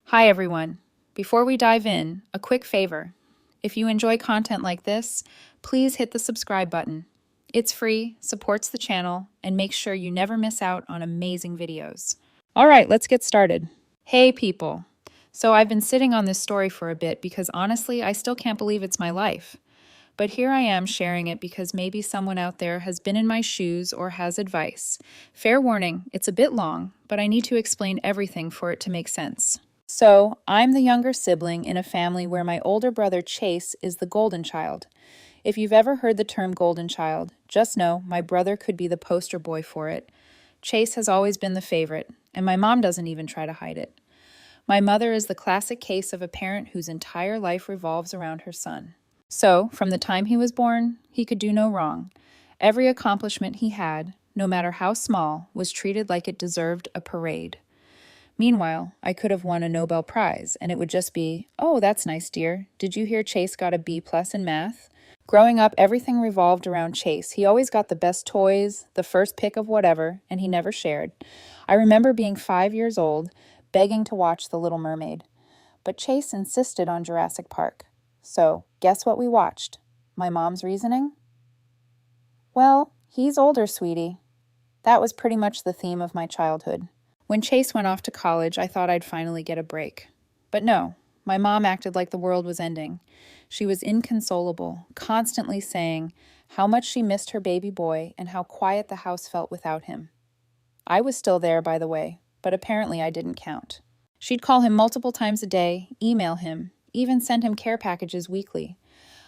Hi everyone. Before we dive in, a quick favor. If you enjoy content like this, please hit the subscribe button. It's free, supports the channel, and makes sure you never miss out on amazing videos. All right, let's get started. Hey people. So I've been sitting on this story for a bit because honestly, I still can't believe it's my life. But here I am sharing it because maybe someone out there has been in my shoes or has advice. Fair warning, it's a bit long, but I need to explain everything for it to make sense. So, I'm the younger sibling in a family where my older brother Chase is the golden child. If you've ever heard the term golden child, just know my brother could be the poster boy for it. Chase has always been the favorite, and my mom doesn't even try to hide it. My mother is the classic case of a parent whose entire life revolves around her son. So, from the time he was born, he could do no wrong. Every accomplishment he had, no matter how small, was treated like it deserved a parade. Meanwhile, I could have won a Nobel Prize, and it would just be, "Oh, that's nice, dear. Did you hear Chase got a B+ in math?" Growing up, everything revolved around Chase. He always got the best toys, the first pick of whatever, and he never shared. I remember being 5 years old, begging to watch The Little Mermaid. But Chase insisted on Jurassic Park. So, guess what we watched? My mom's reasoning? Well, he's older, sweetie. That was pretty much the theme of my childhood. When Chase went off to college, I thought I'd finally get a break. But no, my mom acted like the world was ending. She was inconsolable, constantly saying how much she missed her baby boy and how quiet the house felt without him. I was still there, by the way, but apparently I didn't count. She'd call him multiple times a day, email him, even send him care packages weekly.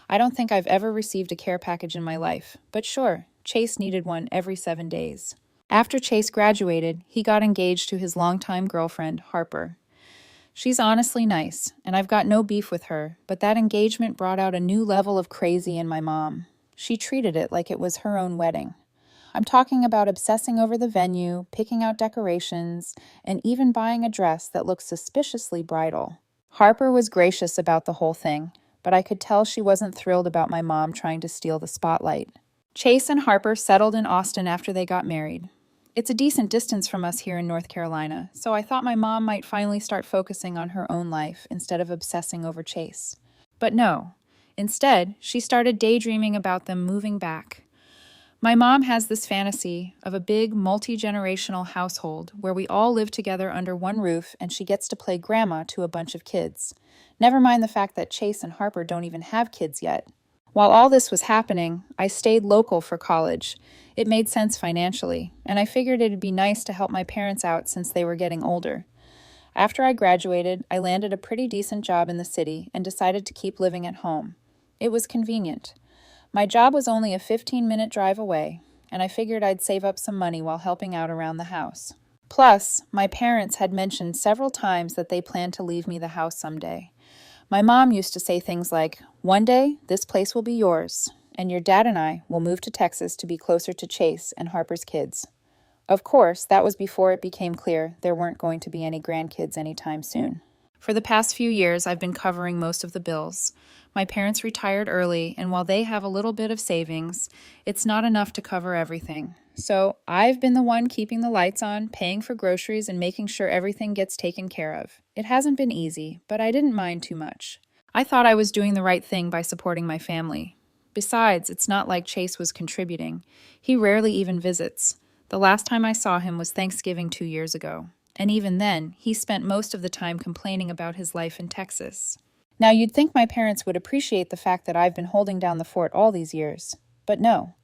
I don't think I've ever received a care package in my life, but sure, Chase needed one every 7 days. After Chase graduated, he got engaged to his longtime girlfriend, Harper. She's honestly nice, and I've got no beef with her, but that engagement brought out a new level of crazy in my mom. She treated it like it was her own wedding. I'm talking about obsessing over the venue, picking out decorations, and even buying a dress that looked suspiciously bridal. Harper was gracious about the whole thing, but I could tell she wasn't thrilled about my mom trying to steal the spotlight. Chase and Harper settled in Austin after they got married. It's a decent distance from us here in North Carolina, so I thought my mom might finally start focusing on her own life instead of obsessing over Chase. But no. Instead, she started daydreaming about them moving back. My mom has this fantasy of a big, multi-generational household where we all live together under one roof and she gets to play grandma to a bunch of kids. Never mind the fact that Chase and Harper don't even have kids yet. While all this was happening, I stayed local for college. It made sense financially, and I figured it'd be nice to help my parents out since they were getting older. After I graduated, I landed a pretty decent job in the city and decided to keep living at home. It was convenient. My job was only a 15-minute drive away, and I figured I'd save up some money while helping out around the house. Plus, my parents had mentioned several times that they planned to leave me the house someday. My mom used to say things like, "One day, this place will be yours, and your dad and I will move to Texas to be closer to Chase and Harper's kids." Of course, that was before it became clear there weren't going to be any grandkids anytime soon. For the past few years, I've been covering most of the bills. My parents retired early, and while they have a little bit of savings, it's not enough to cover everything. So I've been the one keeping the lights on, paying for groceries, and making sure everything gets taken care of. It hasn't been easy, but I didn't mind too much. I thought I was doing the right thing by supporting my family. Besides, it's not like Chase was contributing. He rarely even visits. The last time I saw him was Thanksgiving 2 years ago. And even then, he spent most of the time complaining about his life in Texas. Now, you'd think my parents would appreciate the fact that I've been holding down the fort all these years. But no.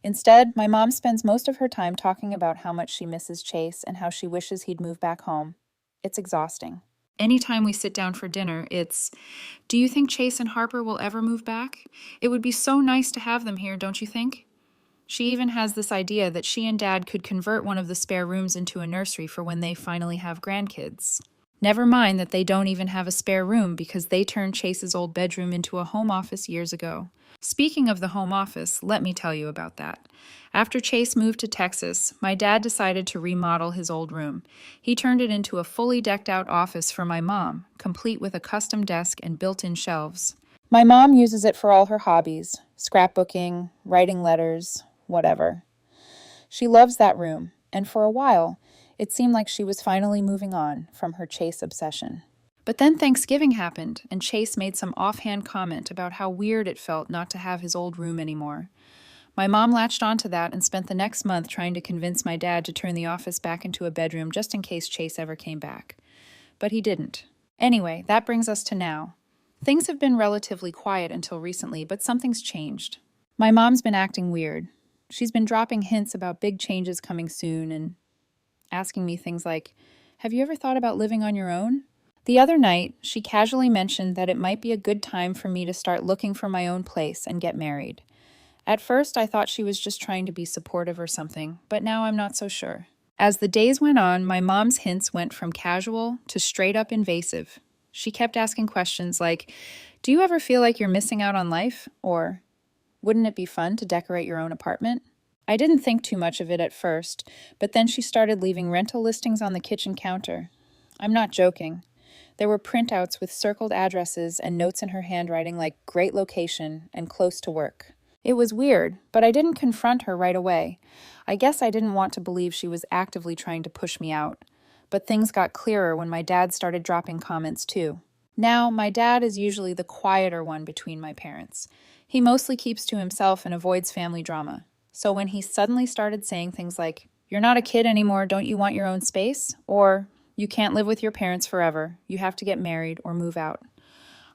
Instead, my mom spends most of her time talking about how much she misses Chase and how she wishes he'd move back home. It's exhausting. Anytime we sit down for dinner, it's, "Do you think Chase and Harper will ever move back? It would be so nice to have them here, don't you think?" She even has this idea that she and Dad could convert one of the spare rooms into a nursery for when they finally have grandkids. Never mind that they don't even have a spare room because they turned Chase's old bedroom into a home office years ago. Speaking of the home office, let me tell you about that. After Chase moved to Texas, my dad decided to remodel his old room. He turned it into a fully decked out office for my mom, complete with a custom desk and built-in shelves. My mom uses it for all her hobbies, scrapbooking, writing letters, whatever. She loves that room, and for a while, it seemed like she was finally moving on from her Chase obsession. But then Thanksgiving happened, and Chase made some offhand comment about how weird it felt not to have his old room anymore. My mom latched onto that and spent the next month trying to convince my dad to turn the office back into a bedroom just in case Chase ever came back. But he didn't. Anyway, that brings us to now. Things have been relatively quiet until recently, but something's changed. My mom's been acting weird. She's been dropping hints about big changes coming soon and asking me things like, "Have you ever thought about living on your own?" The other night, she casually mentioned that it might be a good time for me to start looking for my own place and get married. At first, I thought she was just trying to be supportive or something, but now I'm not so sure. As the days went on, my mom's hints went from casual to straight up invasive. She kept asking questions like, "Do you ever feel like you're missing out on life?" Or, "Wouldn't it be fun to decorate your own apartment?" I didn't think too much of it at first, but then she started leaving rental listings on the kitchen counter. I'm not joking. There were printouts with circled addresses and notes in her handwriting like "great location" and "close to work." It was weird, but I didn't confront her right away. I guess I didn't want to believe she was actively trying to push me out. But things got clearer when my dad started dropping comments too. Now, my dad is usually the quieter one between my parents. He mostly keeps to himself and avoids family drama. So when he suddenly started saying things like, "You're not a kid anymore, don't you want your own space?" Or, "You can't live with your parents forever, you have to get married or move out,"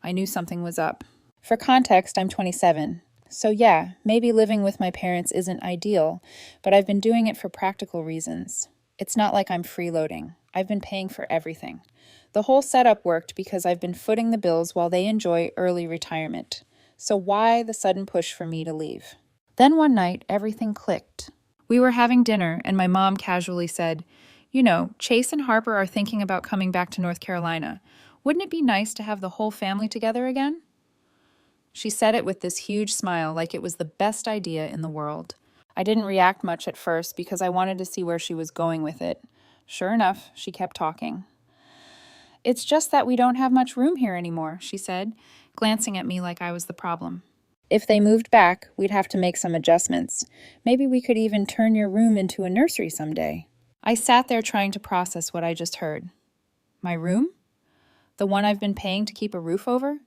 I knew something was up. For context, I'm 27. So yeah, maybe living with my parents isn't ideal, but I've been doing it for practical reasons. It's not like I'm freeloading. I've been paying for everything. The whole setup worked because I've been footing the bills while they enjoy early retirement. So why the sudden push for me to leave? Then one night, everything clicked. We were having dinner, and my mom casually said, "You know, Chase and Harper are thinking about coming back to North Carolina. Wouldn't it be nice to have the whole family together again?" She said it with this huge smile like it was the best idea in the world. I didn't react much at first because I wanted to see where she was going with it. Sure enough, she kept talking. "It's just that we don't have much room here anymore," she said, glancing at me like I was the problem. "If they moved back, we'd have to make some adjustments. Maybe we could even turn your room into a nursery someday." I sat there trying to process what I just heard. My room? The one I've been paying to keep a roof over?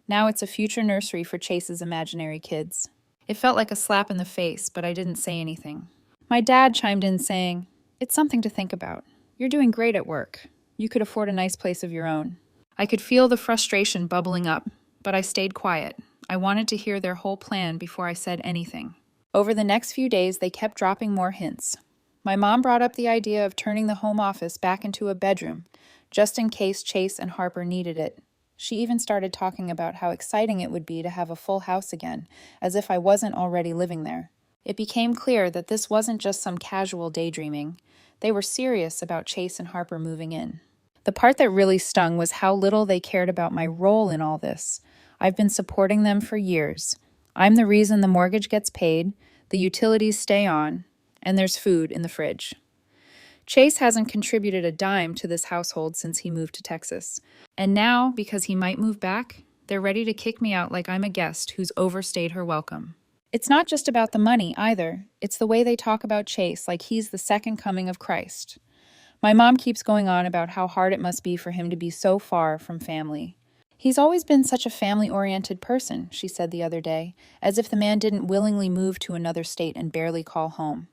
Now it's a future nursery for Chase's imaginary kids. It felt like a slap in the face, but I didn't say anything. My dad chimed in saying, "It's something to think about. You're doing great at work. You could afford a nice place of your own." I could feel the frustration bubbling up, but I stayed quiet. I wanted to hear their whole plan before I said anything. Over the next few days, they kept dropping more hints. My mom brought up the idea of turning the home office back into a bedroom, just in case Chase and Harper needed it. She even started talking about how exciting it would be to have a full house again, as if I wasn't already living there. It became clear that this wasn't just some casual daydreaming. They were serious about Chase and Harper moving in. The part that really stung was how little they cared about my role in all this. I've been supporting them for years. I'm the reason the mortgage gets paid, the utilities stay on, and there's food in the fridge. Chase hasn't contributed a dime to this household since he moved to Texas. And now, because he might move back, they're ready to kick me out like I'm a guest who's overstayed her welcome. It's not just about the money, either. It's the way they talk about Chase like he's the second coming of Christ. My mom keeps going on about how hard it must be for him to be so far from family. "He's always been such a family-oriented person," she said the other day, as if the man didn't willingly move to another state and barely call home.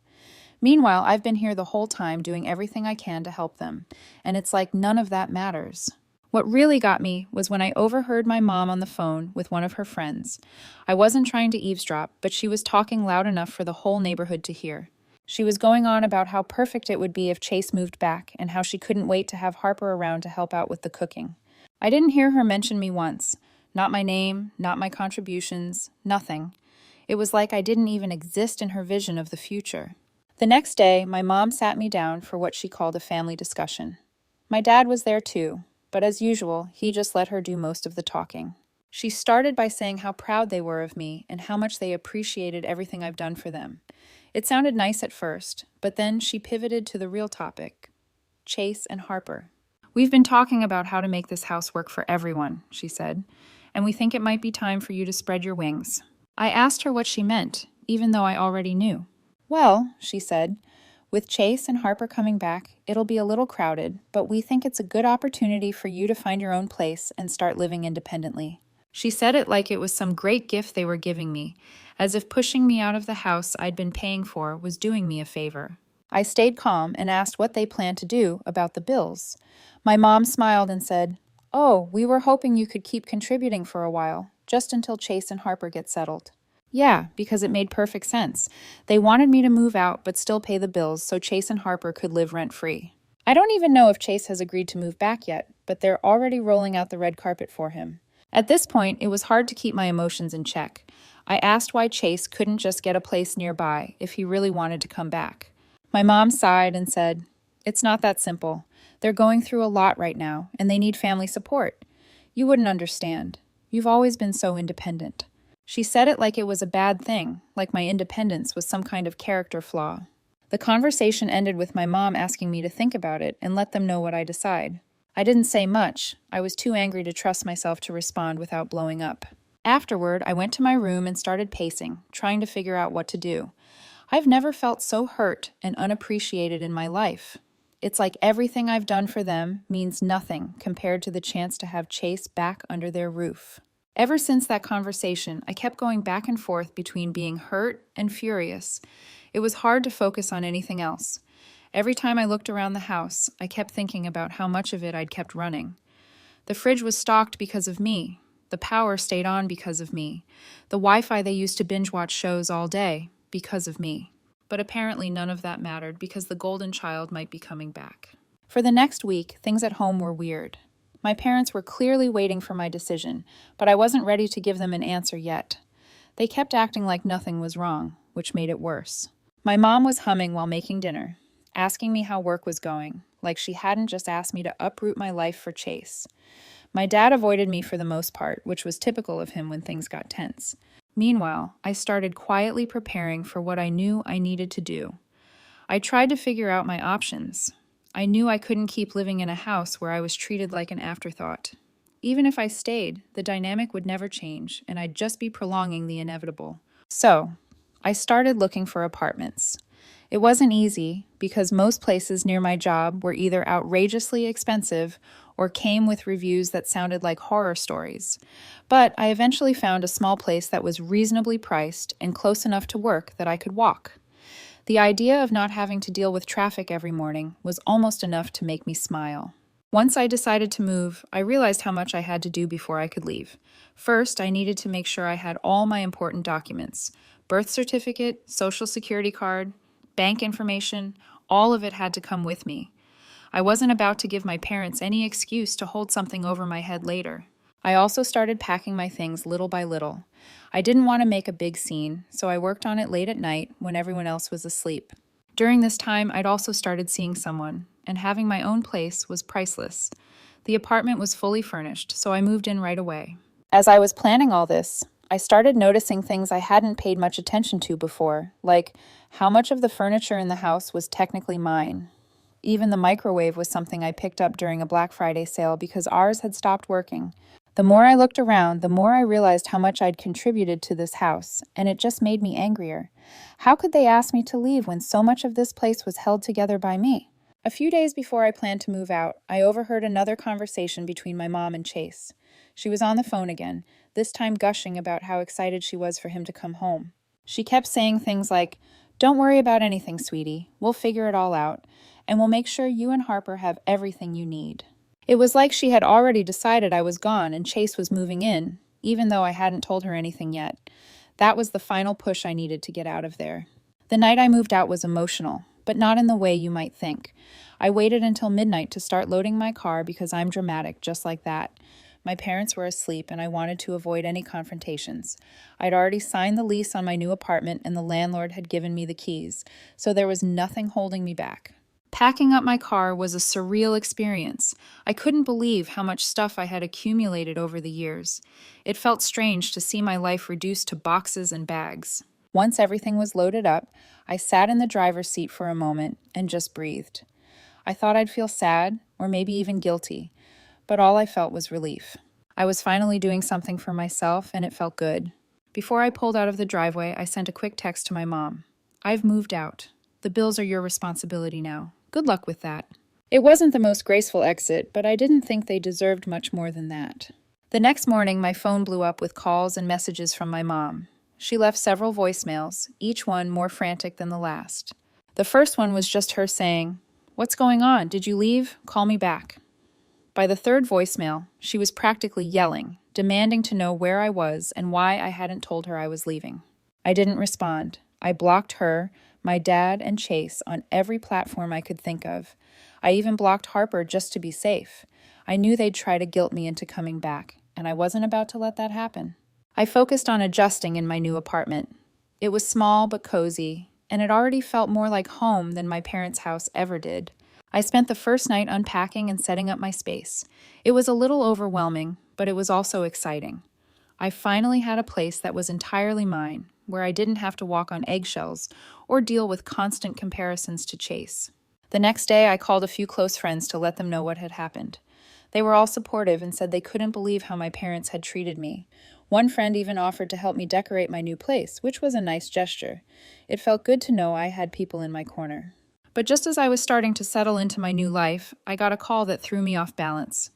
Meanwhile, I've been here the whole time doing everything I can to help them, and it's like none of that matters. What really got me was when I overheard my mom on the phone with one of her friends. I wasn't trying to eavesdrop, but she was talking loud enough for the whole neighborhood to hear. She was going on about how perfect it would be if Chase moved back and how she couldn't wait to have Harper around to help out with the cooking. I didn't hear her mention me once. Not my name, not my contributions, nothing. It was like I didn't even exist in her vision of the future. The next day, my mom sat me down for what she called a family discussion. My dad was there too, but as usual, he just let her do most of the talking. She started by saying how proud they were of me and how much they appreciated everything I've done for them. It sounded nice at first, but then she pivoted to the real topic, Chase and Harper. "We've been talking about how to make this house work for everyone," she said, "and we think it might be time for you to spread your wings." I asked her what she meant, even though I already knew. "Well," she said, With Chase and Harper coming back, it'll be a little crowded, but we think it's a good opportunity for you to find your own place and start living independently. She said it like it was some great gift they were giving me, as if pushing me out of the house I'd been paying for was doing me a favor. I stayed calm and asked what they planned to do about the bills. My mom smiled and said, "Oh, we were hoping you could keep contributing for a while, just until Chase and Harper get settled." Yeah, because it made perfect sense. They wanted me to move out but still pay the bills so Chase and Harper could live rent-free. I don't even know if Chase has agreed to move back yet, but they're already rolling out the red carpet for him. At this point, it was hard to keep my emotions in check. I asked why Chase couldn't just get a place nearby if he really wanted to come back. My mom sighed and said, "It's not that simple. They're going through a lot right now, and they need family support. You wouldn't understand. You've always been so independent." She said it like it was a bad thing, like my independence was some kind of character flaw. The conversation ended with my mom asking me to think about it and let them know what I decide. I didn't say much. I was too angry to trust myself to respond without blowing up. Afterward, I went to my room and started pacing, trying to figure out what to do. I've never felt so hurt and unappreciated in my life. It's like everything I've done for them means nothing compared to the chance to have Chase back under their roof. Ever since that conversation, I kept going back and forth between being hurt and furious. It was hard to focus on anything else. Every time I looked around the house, I kept thinking about how much of it I'd kept running. The fridge was stocked because of me. The power stayed on because of me. The Wi-Fi they used to binge-watch shows all day because of me. But apparently none of that mattered because the golden child might be coming back. For the next week, things at home were weird. My parents were clearly waiting for my decision, but I wasn't ready to give them an answer yet. They kept acting like nothing was wrong, which made it worse. My mom was humming while making dinner, asking me how work was going, like she hadn't just asked me to uproot my life for Chase. My dad avoided me for the most part, which was typical of him when things got tense. Meanwhile, I started quietly preparing for what I knew I needed to do. I tried to figure out my options. I knew I couldn't keep living in a house where I was treated like an afterthought. Even if I stayed, the dynamic would never change, and I'd just be prolonging the inevitable. So, I started looking for apartments. It wasn't easy, because most places near my job were either outrageously expensive or came with reviews that sounded like horror stories. But I eventually found a small place that was reasonably priced and close enough to work that I could walk. The idea of not having to deal with traffic every morning was almost enough to make me smile. Once I decided to move, I realized how much I had to do before I could leave. First, I needed to make sure I had all my important documents: birth certificate, social security card, bank information. All of it had to come with me. I wasn't about to give my parents any excuse to hold something over my head later. I also started packing my things little by little. I didn't want to make a big scene, so I worked on it late at night when everyone else was asleep. During this time, I'd also started seeing someone, and having my own place was priceless. The apartment was fully furnished, so I moved in right away. As I was planning all this, I started noticing things I hadn't paid much attention to before, like how much of the furniture in the house was technically mine. Even the microwave was something I picked up during a Black Friday sale because ours had stopped working. The more I looked around, the more I realized how much I'd contributed to this house, and it just made me angrier. How could they ask me to leave when so much of this place was held together by me? A few days before I planned to move out, I overheard another conversation between my mom and Chase. She was on the phone again, this time gushing about how excited she was for him to come home. She kept saying things like, "Don't worry about anything, sweetie. We'll figure it all out, and we'll make sure you and Harper have everything you need." It was like she had already decided I was gone and Chase was moving in, even though I hadn't told her anything yet. That was the final push I needed to get out of there. The night I moved out was emotional, but not in the way you might think. I waited until midnight to start loading my car because I'm dramatic, just like that. My parents were asleep and I wanted to avoid any confrontations. I'd already signed the lease on my new apartment and the landlord had given me the keys, so there was nothing holding me back. Packing up my car was a surreal experience. I couldn't believe how much stuff I had accumulated over the years. It felt strange to see my life reduced to boxes and bags. Once everything was loaded up, I sat in the driver's seat for a moment and just breathed. I thought I'd feel sad, or maybe even guilty, but all I felt was relief. I was finally doing something for myself, and it felt good. Before I pulled out of the driveway, I sent a quick text to my mom. "I've moved out. The bills are your responsibility now. Good luck with that." It wasn't the most graceful exit, but I didn't think they deserved much more than that. The next morning, my phone blew up with calls and messages from my mom. She left several voicemails, each one more frantic than the last. The first one was just her saying, "What's going on? Did you leave? Call me back." By the third voicemail, she was practically yelling, demanding to know where I was and why I hadn't told her I was leaving. I didn't respond. I blocked her, my dad, and Chase on every platform I could think of. I even blocked Harper just to be safe. I knew they'd try to guilt me into coming back, and I wasn't about to let that happen. I focused on adjusting in my new apartment. It was small but cozy, and it already felt more like home than my parents' house ever did. I spent the first night unpacking and setting up my space. It was a little overwhelming, but it was also exciting. I finally had a place that was entirely mine, where I didn't have to walk on eggshells or deal with constant comparisons to Chase. The next day, I called a few close friends to let them know what had happened. They were all supportive and said they couldn't believe how my parents had treated me. One friend even offered to help me decorate my new place, which was a nice gesture. It felt good to know I had people in my corner. But just as I was starting to settle into my new life, I got a call that threw me off balance.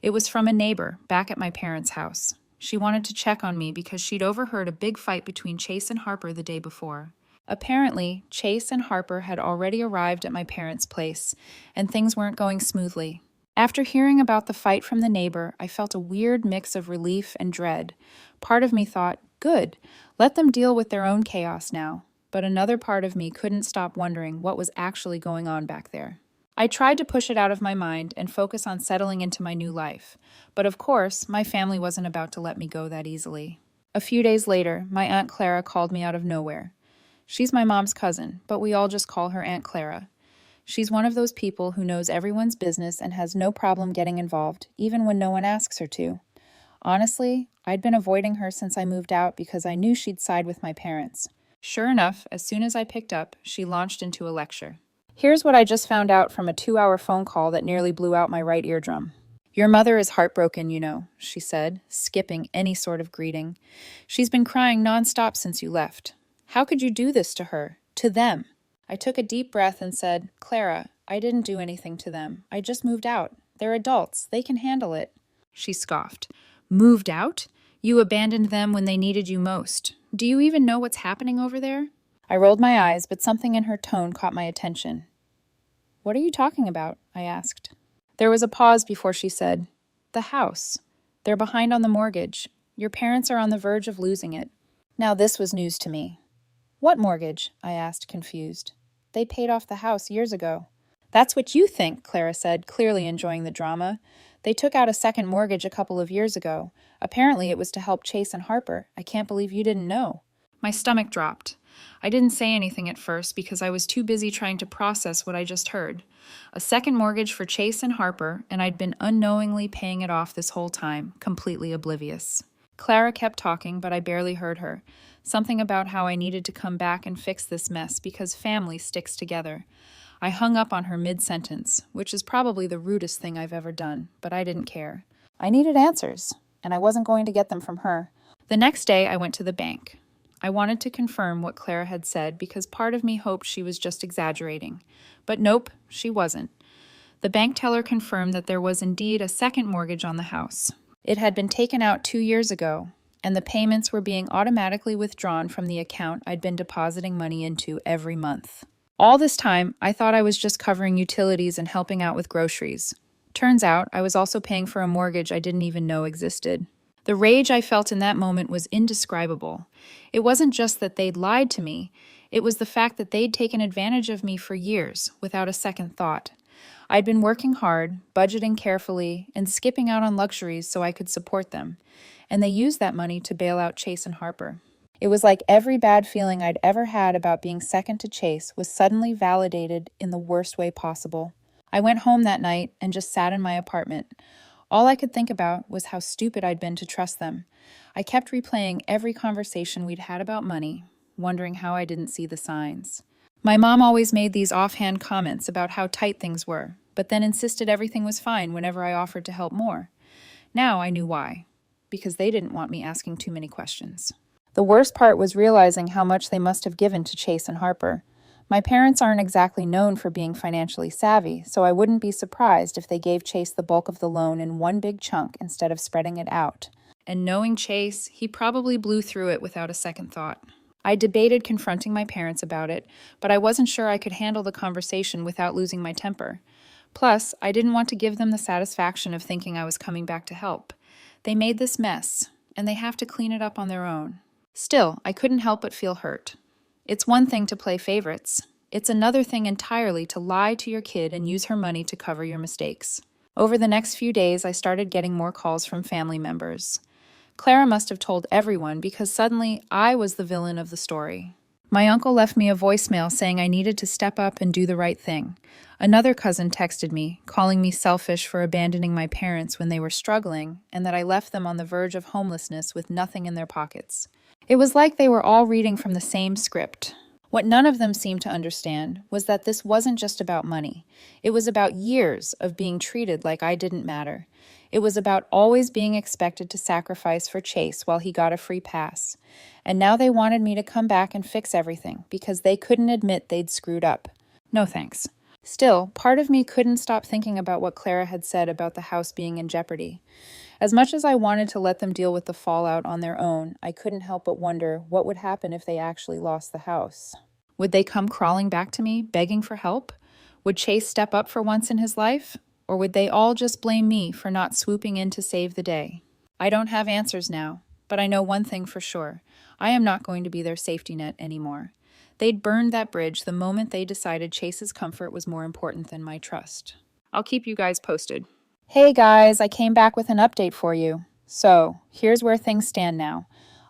It was from a neighbor back at my parents' house. She wanted to check on me because she'd overheard a big fight between Chase and Harper the day before. Apparently, Chase and Harper had already arrived at my parents' place, and things weren't going smoothly. After hearing about the fight from the neighbor, I felt a weird mix of relief and dread. Part of me thought, good, let them deal with their own chaos now. But another part of me couldn't stop wondering what was actually going on back there. I tried to push it out of my mind and focus on settling into my new life. But of course, my family wasn't about to let me go that easily. A few days later, my Aunt Clara called me out of nowhere. She's my mom's cousin, but we all just call her Aunt Clara. She's one of those people who knows everyone's business and has no problem getting involved, even when no one asks her to. Honestly, I'd been avoiding her since I moved out because I knew she'd side with my parents. Sure enough, as soon as I picked up, she launched into a lecture. Here's what I just found out from a 2-hour phone call that nearly blew out my right eardrum. "Your mother is heartbroken, you know," she said, skipping any sort of greeting. "She's been crying nonstop since you left. How could you do this to her? To them?" I took a deep breath and said, "Clara, I didn't do anything to them. I just moved out. They're adults. They can handle it." She scoffed. "Moved out? You abandoned them when they needed you most. Do you even know what's happening over there?" I rolled my eyes, but something in her tone caught my attention. "What are you talking about?" I asked. There was a pause before she said, "The house. They're behind on the mortgage. Your parents are on the verge of losing it." Now this was news to me. "What mortgage?" I asked, confused. "They paid off the house years ago." "That's what you think," Clara said, clearly enjoying the drama. "They took out a second mortgage a couple of years ago. Apparently it was to help Chase and Harper. I can't believe you didn't know." My stomach dropped. I didn't say anything at first because I was too busy trying to process what I just heard. A second mortgage for Chase and Harper, and I'd been unknowingly paying it off this whole time, completely oblivious. Clara kept talking, but I barely heard her. Something about how I needed to come back and fix this mess because family sticks together. I hung up on her mid-sentence, which is probably the rudest thing I've ever done, but I didn't care. I needed answers, and I wasn't going to get them from her. The next day, I went to the bank. I wanted to confirm what Clara had said because part of me hoped she was just exaggerating. But nope, she wasn't. The bank teller confirmed that there was indeed a second mortgage on the house. It had been taken out 2 years ago, and the payments were being automatically withdrawn from the account I'd been depositing money into every month. All this time, I thought I was just covering utilities and helping out with groceries. Turns out, I was also paying for a mortgage I didn't even know existed. The rage I felt in that moment was indescribable. It wasn't just that they'd lied to me, it was the fact that they'd taken advantage of me for years, without a second thought. I'd been working hard, budgeting carefully, and skipping out on luxuries so I could support them, and they used that money to bail out Chase and Harper. It was like every bad feeling I'd ever had about being second to Chase was suddenly validated in the worst way possible. I went home that night and just sat in my apartment. All I could think about was how stupid I'd been to trust them. I kept replaying every conversation we'd had about money, wondering how I didn't see the signs. My mom always made these offhand comments about how tight things were, but then insisted everything was fine whenever I offered to help more. Now I knew why. Because they didn't want me asking too many questions. The worst part was realizing how much they must have given to Chase and Harper. My parents aren't exactly known for being financially savvy, so I wouldn't be surprised if they gave Chase the bulk of the loan in one big chunk instead of spreading it out. And knowing Chase, he probably blew through it without a second thought. I debated confronting my parents about it, but I wasn't sure I could handle the conversation without losing my temper. Plus, I didn't want to give them the satisfaction of thinking I was coming back to help. They made this mess, and they have to clean it up on their own. Still, I couldn't help but feel hurt. It's one thing to play favorites. It's another thing entirely to lie to your kid and use her money to cover your mistakes. Over the next few days, I started getting more calls from family members. Clara must have told everyone because suddenly I was the villain of the story. My uncle left me a voicemail saying I needed to step up and do the right thing. Another cousin texted me, calling me selfish for abandoning my parents when they were struggling and that I left them on the verge of homelessness with nothing in their pockets. It was like they were all reading from the same script. What none of them seemed to understand was that this wasn't just about money. It was about years of being treated like I didn't matter. It was about always being expected to sacrifice for Chase while he got a free pass. And now they wanted me to come back and fix everything because they couldn't admit they'd screwed up. No thanks. Still, part of me couldn't stop thinking about what Clara had said about the house being in jeopardy. As much as I wanted to let them deal with the fallout on their own, I couldn't help but wonder what would happen if they actually lost the house. Would they come crawling back to me, begging for help? Would Chase step up for once in his life? Or would they all just blame me for not swooping in to save the day? I don't have answers now, but I know one thing for sure. I am not going to be their safety net anymore. They'd burned that bridge the moment they decided Chase's comfort was more important than my trust. I'll keep you guys posted. Hey guys, I came back with an update for you. So, here's where things stand now.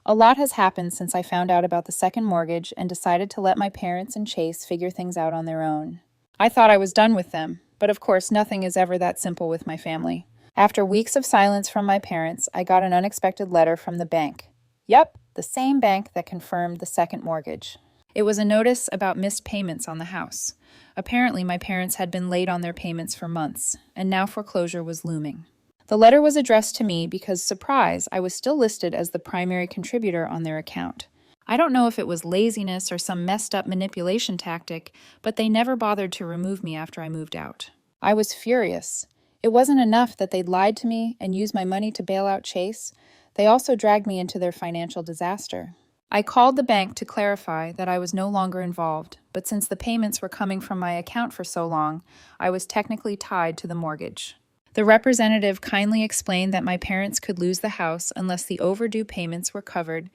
A lot has happened since I found out about the second mortgage and decided to let my parents and Chase figure things out on their own. I thought I was done with them, but of course nothing is ever that simple with my family. After weeks of silence from my parents, I got an unexpected letter from the bank. Yep, the same bank that confirmed the second mortgage. It was a notice about missed payments on the house. Apparently, my parents had been late on their payments for months, and now foreclosure was looming. The letter was addressed to me because, surprise, I was still listed as the primary contributor on their account. I don't know if it was laziness or some messed up manipulation tactic, but they never bothered to remove me after I moved out. I was furious. It wasn't enough that they'd lied to me and used my money to bail out Chase. They also dragged me into their financial disaster. I called the bank to clarify that I was no longer involved, but since the payments were coming from my account for so long, I was technically tied to the mortgage. The representative kindly explained that my parents could lose the house unless the overdue payments were covered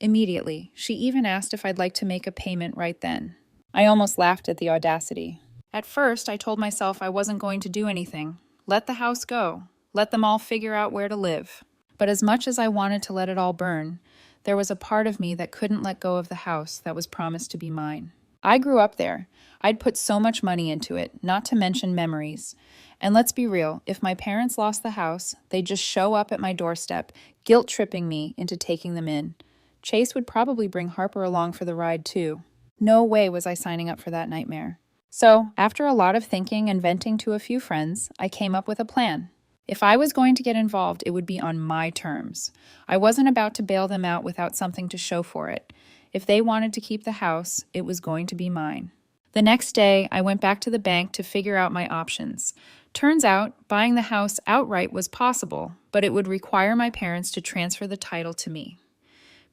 immediately. She even asked if I'd like to make a payment right then. I almost laughed at the audacity. At first, I told myself I wasn't going to do anything. Let the house go. Let them all figure out where to live. But as much as I wanted to let it all burn, there was a part of me that couldn't let go of the house that was promised to be mine. I grew up there. I'd put so much money into it, not to mention memories. And let's be real, if my parents lost the house, they'd just show up at my doorstep, guilt-tripping me into taking them in. Chase would probably bring Harper along for the ride too. No way was I signing up for that nightmare. So, after a lot of thinking and venting to a few friends, I came up with a plan. If I was going to get involved, it would be on my terms. I wasn't about to bail them out without something to show for it. If they wanted to keep the house, it was going to be mine. The next day, I went back to the bank to figure out my options. Turns out, buying the house outright was possible, but it would require my parents to transfer the title to me.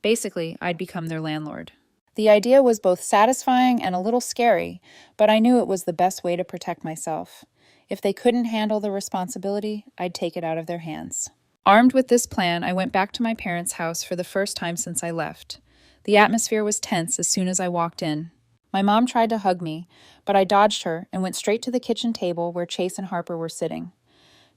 Basically, I'd become their landlord. The idea was both satisfying and a little scary, but I knew it was the best way to protect myself. If they couldn't handle the responsibility, I'd take it out of their hands. Armed with this plan, I went back to my parents' house for the first time since I left. The atmosphere was tense as soon as I walked in. My mom tried to hug me, but I dodged her and went straight to the kitchen table where Chase and Harper were sitting.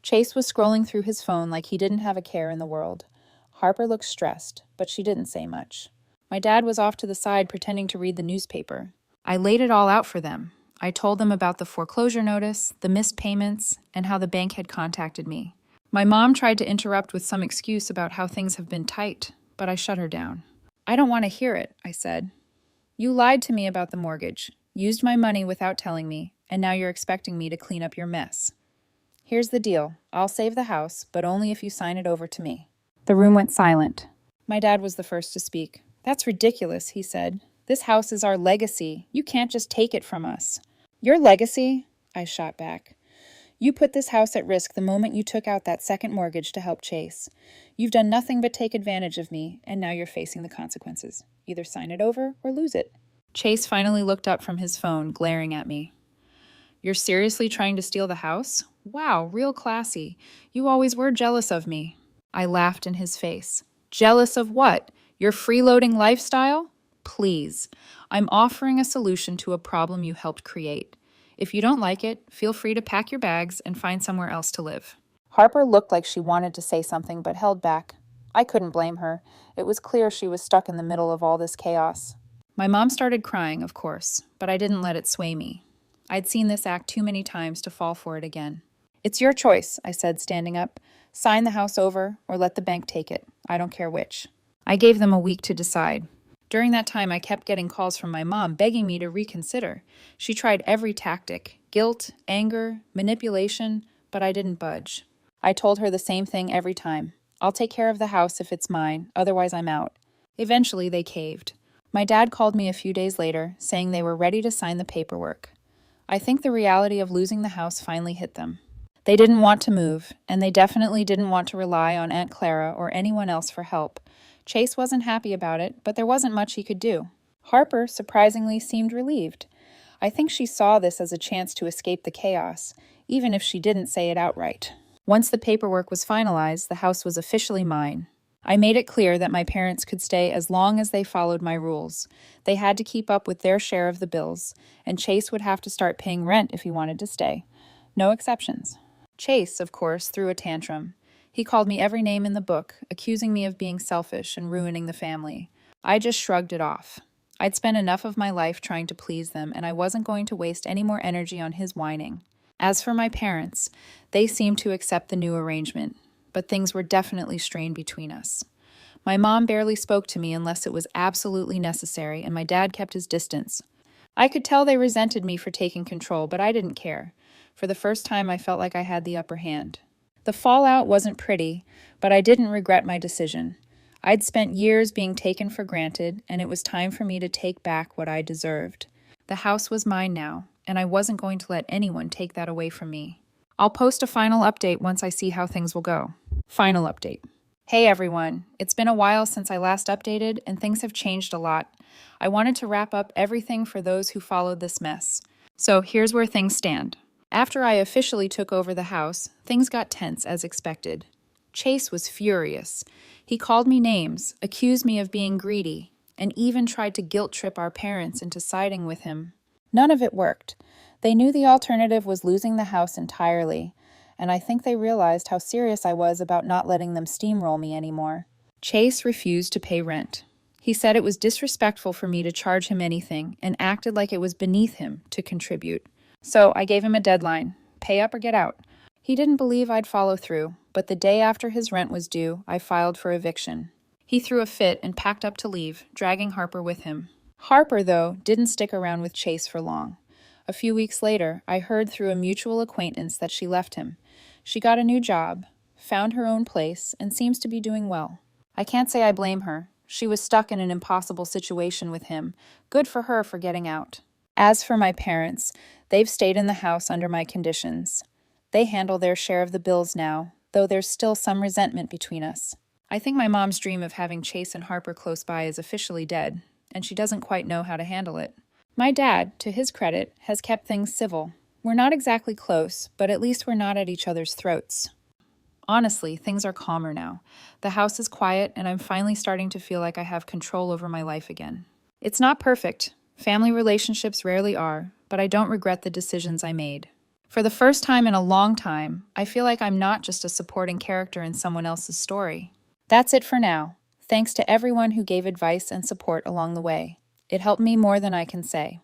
Chase was scrolling through his phone like he didn't have a care in the world. Harper looked stressed, but she didn't say much. My dad was off to the side pretending to read the newspaper. I laid it all out for them. I told them about the foreclosure notice, the missed payments, and how the bank had contacted me. My mom tried to interrupt with some excuse about how things have been tight, but I shut her down. I don't want to hear it, I said. You lied to me about the mortgage, used my money without telling me, and now you're expecting me to clean up your mess. Here's the deal. I'll save the house, but only if you sign it over to me. The room went silent. My dad was the first to speak. That's ridiculous, he said. This house is our legacy. You can't just take it from us. Your legacy? I shot back. You put this house at risk the moment you took out that second mortgage to help Chase. You've done nothing but take advantage of me, and now you're facing the consequences. Either sign it over or lose it. Chase finally looked up from his phone, glaring at me. You're seriously trying to steal the house? Wow, real classy. You always were jealous of me. I laughed in his face. Jealous of what? Your freeloading lifestyle? Please. I'm offering a solution to a problem you helped create. If you don't like it, feel free to pack your bags and find somewhere else to live. Harper looked like she wanted to say something but held back. I couldn't blame her. It was clear she was stuck in the middle of all this chaos. My mom started crying, of course, but I didn't let it sway me. I'd seen this act too many times to fall for it again. It's your choice, I said, standing up. Sign the house over or let the bank take it. I don't care which. I gave them a week to decide. During that time, I kept getting calls from my mom begging me to reconsider. She tried every tactic: guilt, anger, manipulation, but I didn't budge. I told her the same thing every time. I'll take care of the house if it's mine, otherwise I'm out. Eventually, they caved. My dad called me a few days later, saying they were ready to sign the paperwork. I think the reality of losing the house finally hit them. They didn't want to move, and they definitely didn't want to rely on Aunt Clara or anyone else for help. Chase wasn't happy about it, but there wasn't much he could do. Harper, surprisingly, seemed relieved. I think she saw this as a chance to escape the chaos, even if she didn't say it outright. Once the paperwork was finalized, the house was officially mine. I made it clear that my parents could stay as long as they followed my rules. They had to keep up with their share of the bills, and Chase would have to start paying rent if he wanted to stay. No exceptions. Chase, of course, threw a tantrum. He called me every name in the book, accusing me of being selfish and ruining the family. I just shrugged it off. I'd spent enough of my life trying to please them, and I wasn't going to waste any more energy on his whining. As for my parents, they seemed to accept the new arrangement, but things were definitely strained between us. My mom barely spoke to me unless it was absolutely necessary, and my dad kept his distance. I could tell they resented me for taking control, but I didn't care. For the first time, I felt like I had the upper hand. The fallout wasn't pretty, but I didn't regret my decision. I'd spent years being taken for granted, and it was time for me to take back what I deserved. The house was mine now, and I wasn't going to let anyone take that away from me. I'll post a final update once I see how things will go. Final update. Hey everyone, it's been a while since I last updated, and things have changed a lot. I wanted to wrap up everything for those who followed this mess. So here's where things stand. After I officially took over the house, things got tense as expected. Chase was furious. He called me names, accused me of being greedy, and even tried to guilt-trip our parents into siding with him. None of it worked. They knew the alternative was losing the house entirely, and I think they realized how serious I was about not letting them steamroll me anymore. Chase refused to pay rent. He said it was disrespectful for me to charge him anything and acted like it was beneath him to contribute. So I gave him a deadline: pay up or get out. He didn't believe I'd follow through, but the day after his rent was due, I filed for eviction. He threw a fit and packed up to leave, dragging Harper with him. Harper, though, didn't stick around with Chase for long. A few weeks later, I heard through a mutual acquaintance that she left him. She got a new job, found her own place, and seems to be doing well. I can't say I blame her. She was stuck in an impossible situation with him. Good for her for getting out. As for my parents, they've stayed in the house under my conditions. They handle their share of the bills now, though there's still some resentment between us. I think my mom's dream of having Chase and Harper close by is officially dead, and she doesn't quite know how to handle it. My dad, to his credit, has kept things civil. We're not exactly close, but at least we're not at each other's throats. Honestly, things are calmer now. The house is quiet, and I'm finally starting to feel like I have control over my life again. It's not perfect. Family relationships rarely are, but I don't regret the decisions I made. For the first time in a long time, I feel like I'm not just a supporting character in someone else's story. That's it for now. Thanks to everyone who gave advice and support along the way. It helped me more than I can say.